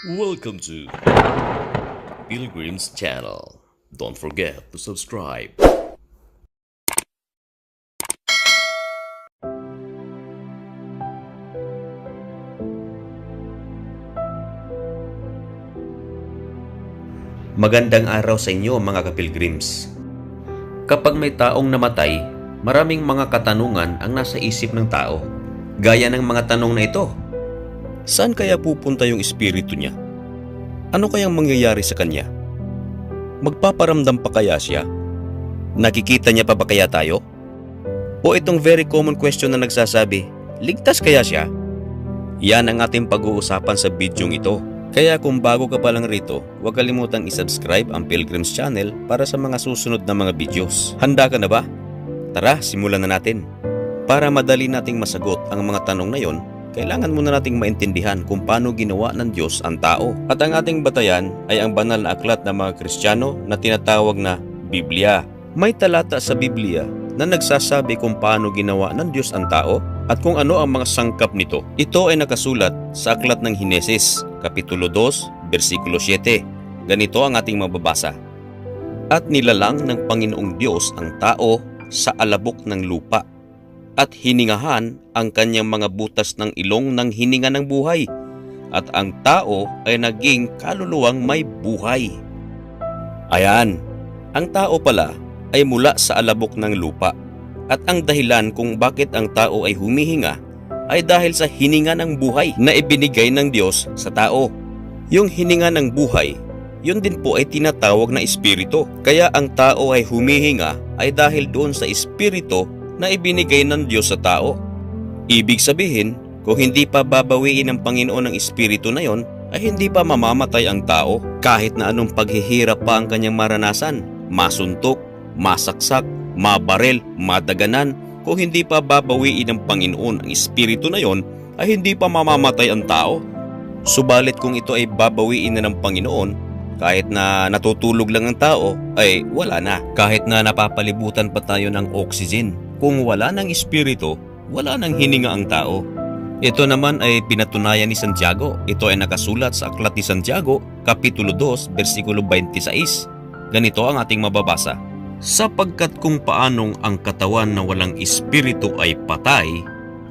Welcome to Pilgrim's channel. Don't forget to subscribe. Magandang araw sa inyo mga kapilgrims. Kapag may taong namatay, maraming mga katanungan ang nasa isip ng tao. Gaya ng mga tanong na ito. Saan kaya pupunta yung espiritu niya? Ano kayang mangyayari sa kanya? Magpaparamdam pa kaya siya? Nakikita niya pa ba kaya tayo? O itong very common question na nagsasabi, ligtas kaya siya? Yan ang ating pag-uusapan sa bidyong ito. Kaya kung bago ka pa lang rito, huwag kalimutang isubscribe ang Pilgrim's Channel para sa mga susunod na mga videos. Handa ka na ba? Tara, simulan na natin. Para madali nating masagot ang mga tanong na yon, kailangan muna nating maintindihan kung paano ginawa ng Diyos ang tao. At ang ating batayan ay ang banal na aklat ng mga Kristiyano na tinatawag na Biblia. May talata sa Biblia na nagsasabi kung paano ginawa ng Diyos ang tao at kung ano ang mga sangkap nito. Ito ay nakasulat sa aklat ng Henesis, Kapitulo 2, versikulo 7. Ganito ang ating mababasa. At nilalang ng Panginoong Diyos ang tao sa alabok ng lupa, at hiningahan ang kanyang mga butas ng ilong ng hininga ng buhay, at ang tao ay naging kaluluwang may buhay. Ayan, ang tao pala ay mula sa alabok ng lupa, at ang dahilan kung bakit ang tao ay humihinga ay dahil sa hininga ng buhay na ibinigay ng Diyos sa tao. Yung hininga ng buhay, yun din po ay tinatawag na espiritu. Kaya ang tao ay humihinga ay dahil doon sa espiritu na ibinigay ng Diyos sa tao. Ibig sabihin, kung hindi pa babawiin ng Panginoon ang espiritu na yon, ay hindi pa mamamatay ang tao. Kahit na anong paghihirap pa ang kanyang maranasan, masuntok, masaksak, mabarel, madaganan, kung hindi pa babawiin ng Panginoon ang espiritu na yon, ay hindi pa mamamatay ang tao. Subalit kung ito ay babawiin na ng Panginoon, kahit na natutulog lang ang tao, ay wala na. Kahit na napapalibutan pa tayo ng oxygen, kung wala ng espiritu, wala nang hininga ang tao. Ito naman ay pinatunayan ni Santiago. Ito ay nakasulat sa aklat ni Santiago, Kapitulo 2, versikulo 26. Ganito ang ating mababasa. Sapagkat kung paanong ang katawan na walang espiritu ay patay,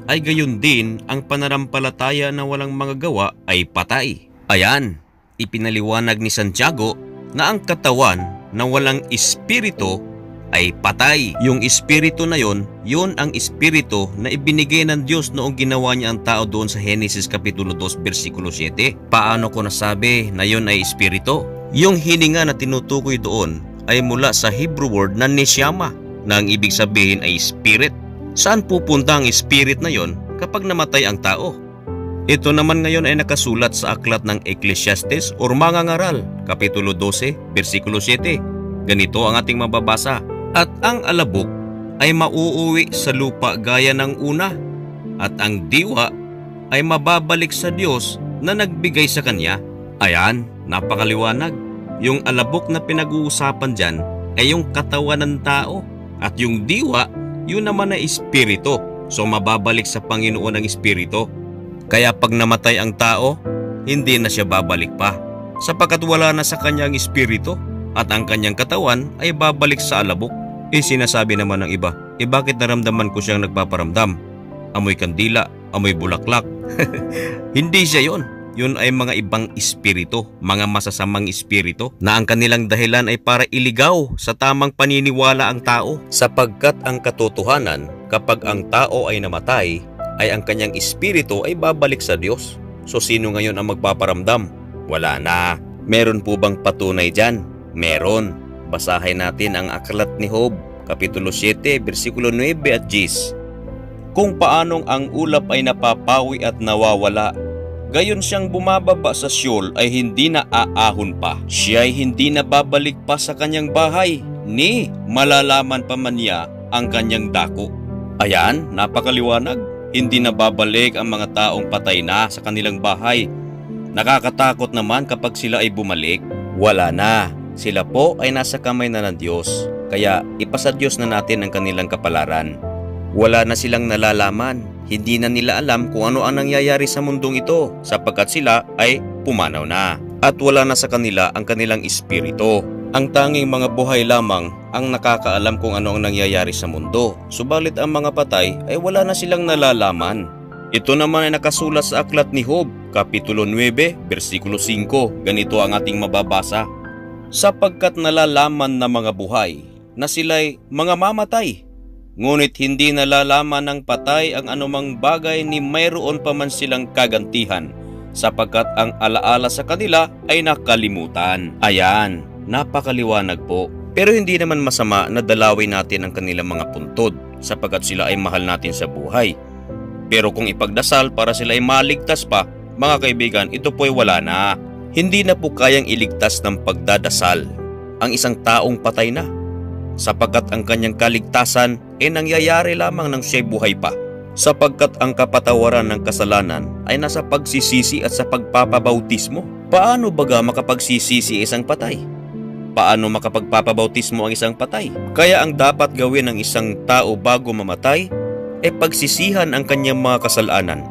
ay gayon din ang pananampalataya na walang mga gawa ay patay. Ayan, ipinaliwanag ni Santiago na ang katawan na walang espiritu ay patay. Yung espiritu na yon, yun ang espiritu na ibinigay ng Diyos noong ginawa niya ang tao doon sa Henesis Kapitulo 2, versikulo 7. Paano ko nasabi na yun ay espiritu? Yung hininga na tinutukoy doon ay mula sa Hebrew word na neshama, na ang ibig sabihin ay spirit. Saan pupunta ang spirit na yon kapag namatay ang tao? Ito naman ngayon ay nakasulat sa aklat ng Ecclesiastes o Mga Ngaral, Kapitulo 12, versikulo 7. Ganito ang ating mababasa. At ang alabok ay mauuwi sa lupa gaya ng una, at ang diwa ay mababalik sa Diyos na nagbigay sa kanya. Ayan, napakaliwanag. Yung alabok na pinag-uusapan dyan ay yung katawan ng tao, at yung diwa, yun naman na espiritu. So mababalik sa Panginoon ang espiritu. Kaya pag namatay ang tao, hindi na siya babalik pa, sapagkat wala na sa kanyang espiritu, at ang kanyang katawan ay babalik sa alabok. Sinasabi naman ng iba, bakit naramdaman ko siyang nagpaparamdam? Amoy kandila, amoy bulaklak. Hindi siya yon. Yun ay mga ibang espiritu, mga masasamang espiritu, na ang kanilang dahilan ay para iligaw sa tamang paniniwala ang tao. Sapagkat ang katotohanan, kapag ang tao ay namatay, ay ang kanyang espiritu ay babalik sa Diyos. So sino ngayon ang magpaparamdam? Wala na. Meron po bang patunay dyan? Meron. Basahin natin ang aklat ni Job, Kapitulo 7, versikulo 9 at 10. Kung paanong ang ulap ay napapawi at nawawala, gayon siyang bumababa sa Sheol ay hindi na aahon pa. Siya ay hindi na babalik pa sa kanyang bahay, ni malalaman pa man niya ang kanyang dako. Ayan, napakaliwanag. Hindi na babalik ang mga taong patay na sa kanilang bahay. Nakakatakot naman kapag sila ay bumalik. Wala na. Sila po ay nasa kamay na ng Diyos. Kaya ipasa Diyos na natin ang kanilang kapalaran. Wala na silang nalalaman. Hindi na nila alam kung ano ang nangyayari sa mundong ito sapagkat sila ay pumanaw na at wala na sa kanila ang kanilang espiritu. Ang tanging mga buhay lamang ang nakakaalam kung ano ang nangyayari sa mundo. Subalit ang mga patay ay wala na silang nalalaman. Ito naman ay nakasulat sa aklat ni Job, Kapitulo 9, versikulo 5. Ganito ang ating mababasa. Sapagkat nalalaman ng mga buhay na sila'y mga mamatay, ngunit hindi nalalaman ng patay ang anumang bagay ni mayroon pa man silang kagantihan, sapagkat ang alaala sa kanila ay nakalimutan. Ayan, napakaliwanag po. Pero hindi naman masama na dalawin natin ang kanilang mga puntod, sapagkat sila ay mahal natin sa buhay. Pero kung ipagdasal para sila ay maligtas pa, mga kaibigan, ito po'y wala na. Hindi na po kayang iligtas ng pagdadasal ang isang taong patay na, sapagkat ang kanyang kaligtasan ay nangyayari lamang nang siya'y buhay pa, sapagkat ang kapatawaran ng kasalanan ay nasa pagsisisi at sa pagpapabautismo. Paano baga makapagsisisi isang patay? Paano makapagpapabautismo ang isang patay? Kaya ang dapat gawin ng isang tao bago mamatay ay pagsisihan ang kanyang mga kasalanan,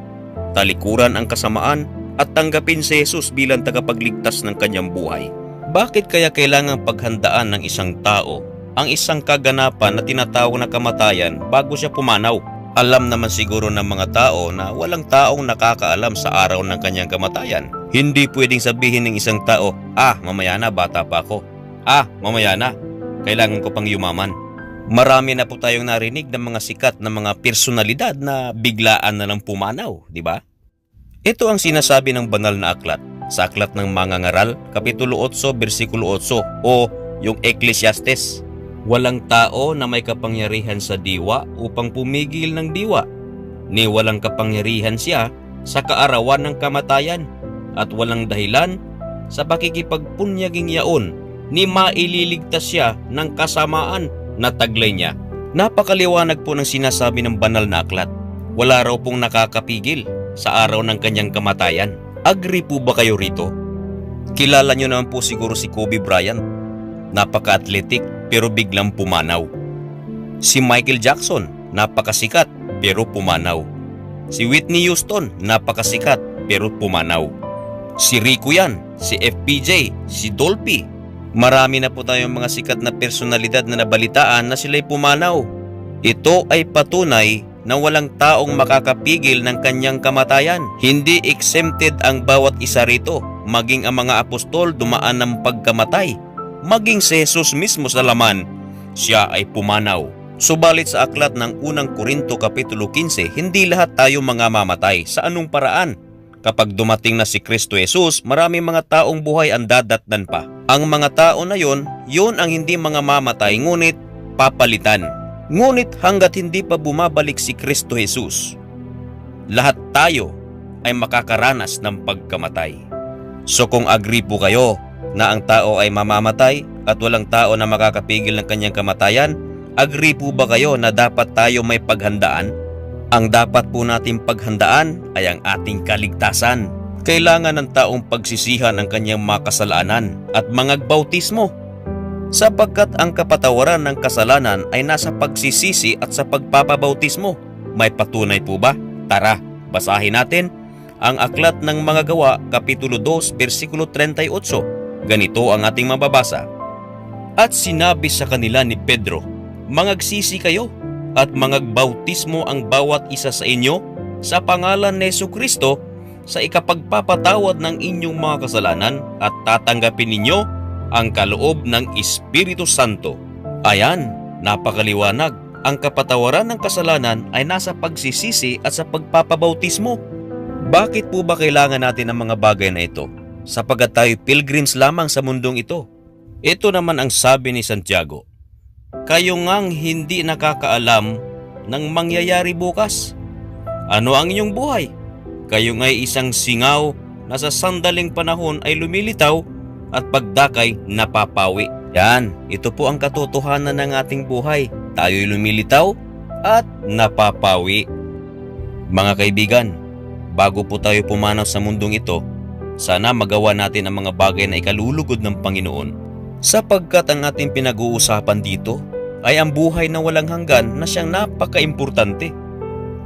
talikuran ang kasamaan at tanggapin si Jesus bilang tagapagligtas ng kanyang buhay. Bakit kaya kailangang paghandaan ng isang tao ang isang kaganapan na tinatawag na kamatayan bago siya pumanaw? Alam naman siguro ng mga tao na walang taong nakakaalam sa araw ng kanyang kamatayan. Hindi pwedeng sabihin ng isang tao, mamaya na, bata pa ako. Mamaya na, kailangan ko pang yumaman. Marami na po tayong narinig ng mga sikat na mga personalidad na biglaan na lang pumanaw, di ba? Ito ang sinasabi ng banal na aklat sa aklat ng Mangangaral, Kapitulo 8, versikulo 8 o yung Ecclesiastes. Walang tao na may kapangyarihan sa diwa upang pumigil ng diwa, ni walang kapangyarihan siya sa kaarawan ng kamatayan, at walang dahilan sa pakikipagpunyaging yaon, ni maililigtas siya ng kasamaan na taglay niya. Napakaliwanag po ng sinasabi ng banal na aklat. Wala raw pong nakakapigil sa araw ng kanyang kamatayan. Agree po ba kayo rito? Kilala nyo naman po siguro si Kobe Bryant. Napaka-athletic pero biglang pumanaw. Si Michael Jackson, napakasikat pero pumanaw. Si Whitney Houston, napakasikat pero pumanaw. Si Rico yan, si FPJ, si Dolphy. Marami na po tayong mga sikat na personalidad na nabalitaan na sila'y pumanaw. Ito ay patunay na walang taong makakapigil ng kanyang kamatayan. Hindi exempted ang bawat isa rito. Maging ang mga apostol dumaan ng pagkamatay. Maging si Jesus mismo sa laman, siya ay pumanaw. Subalit sa aklat ng unang Korinto Kapitulo 15, hindi lahat tayo mga mamatay. Sa anong paraan? Kapag dumating na si Kristo Jesus, marami mga taong buhay ang dadatnan pa. Ang mga tao na yon ang hindi mga mamatay, ngunit papalitan. Ngunit hanggat hindi pa bumabalik si Kristo Jesus, lahat tayo ay makakaranas ng pagkamatay. So kung agree po kayo na ang tao ay mamamatay at walang tao na makakapigil ng kanyang kamatayan, agree po ba kayo na dapat tayo may paghandaan? Ang dapat po nating paghandaan ay ang ating kaligtasan. Kailangan ng taong pagsisihan ang kanyang mga kasalanan at mangagbautismo, sapagkat ang kapatawaran ng kasalanan ay nasa pagsisisi at sa pagpapabautismo. May patunay po ba? Tara, basahin natin ang aklat ng mga gawa, Kapitulo 2, versikulo 38. Ganito ang ating mababasa. At sinabi sa kanila ni Pedro, mangagsisi kayo at mangagbautismo ang bawat isa sa inyo sa pangalan ni Jesucristo sa ikapagpapatawad ng inyong mga kasalanan, at tatanggapin ninyo ang kaloob ng Espiritu Santo. Ayan, napakaliwanag. Ang kapatawaran ng kasalanan ay nasa pagsisisi at sa pagpapabautismo. Bakit po ba kailangan natin ang mga bagay na ito? Sapagkat tayo pilgrims lamang sa mundong ito. Ito naman ang sabi ni Santiago, kayo ngang hindi nakakaalam ng mangyayari bukas. Ano ang inyong buhay? Kayo nga'y isang singaw na sa sandaling panahon ay lumilitaw at pagdakay napapawi. Yan, ito po ang katotohanan ng ating buhay. Tayo'y lumilitaw at napapawi. Mga kaibigan, bago po tayo pumanaw sa mundong ito, sana magawa natin ang mga bagay na ikalulugod ng Panginoon. Sapagkat ang ating pinag-uusapan dito ay ang buhay na walang hanggan na siyang napaka-importante.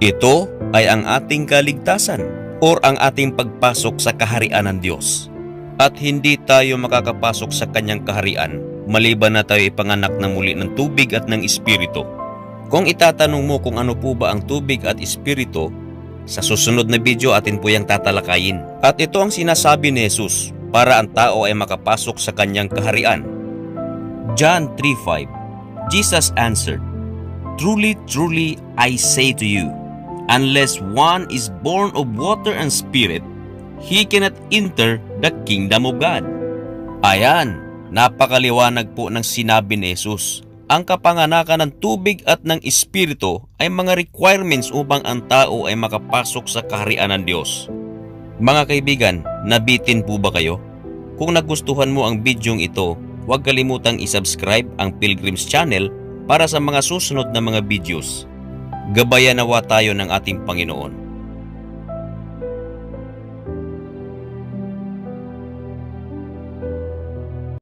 Ito ay ang ating kaligtasan. or ang ating pagpasok sa kaharian ng Diyos. At hindi tayo makakapasok sa kanyang kaharian maliban na tayo ipanganak na muli ng tubig at ng espiritu. Kung itatanong mo kung ano po ba ang tubig at espiritu, sa susunod na video atin po yung tatalakayin. At ito ang sinasabi ni Jesus para ang tao ay makapasok sa kanyang kaharian. John 3:5. Jesus answered, "Truly, truly, I say to you, unless one is born of water and spirit, he cannot enter the kingdom of God." Ayan, napakaliwanag po ng sinabi ni Jesus. Ang kapanganakan ng tubig at ng espiritu ay mga requirements upang ang tao ay makapasok sa kaharian ng Diyos. Mga kaibigan, nabitin po ba kayo? Kung nagustuhan mo ang bidyong ito, huwag kalimutang isubscribe ang Pilgrims Channel para sa mga susunod na mga videos. Gabayan nawa tayo ng ating Panginoon.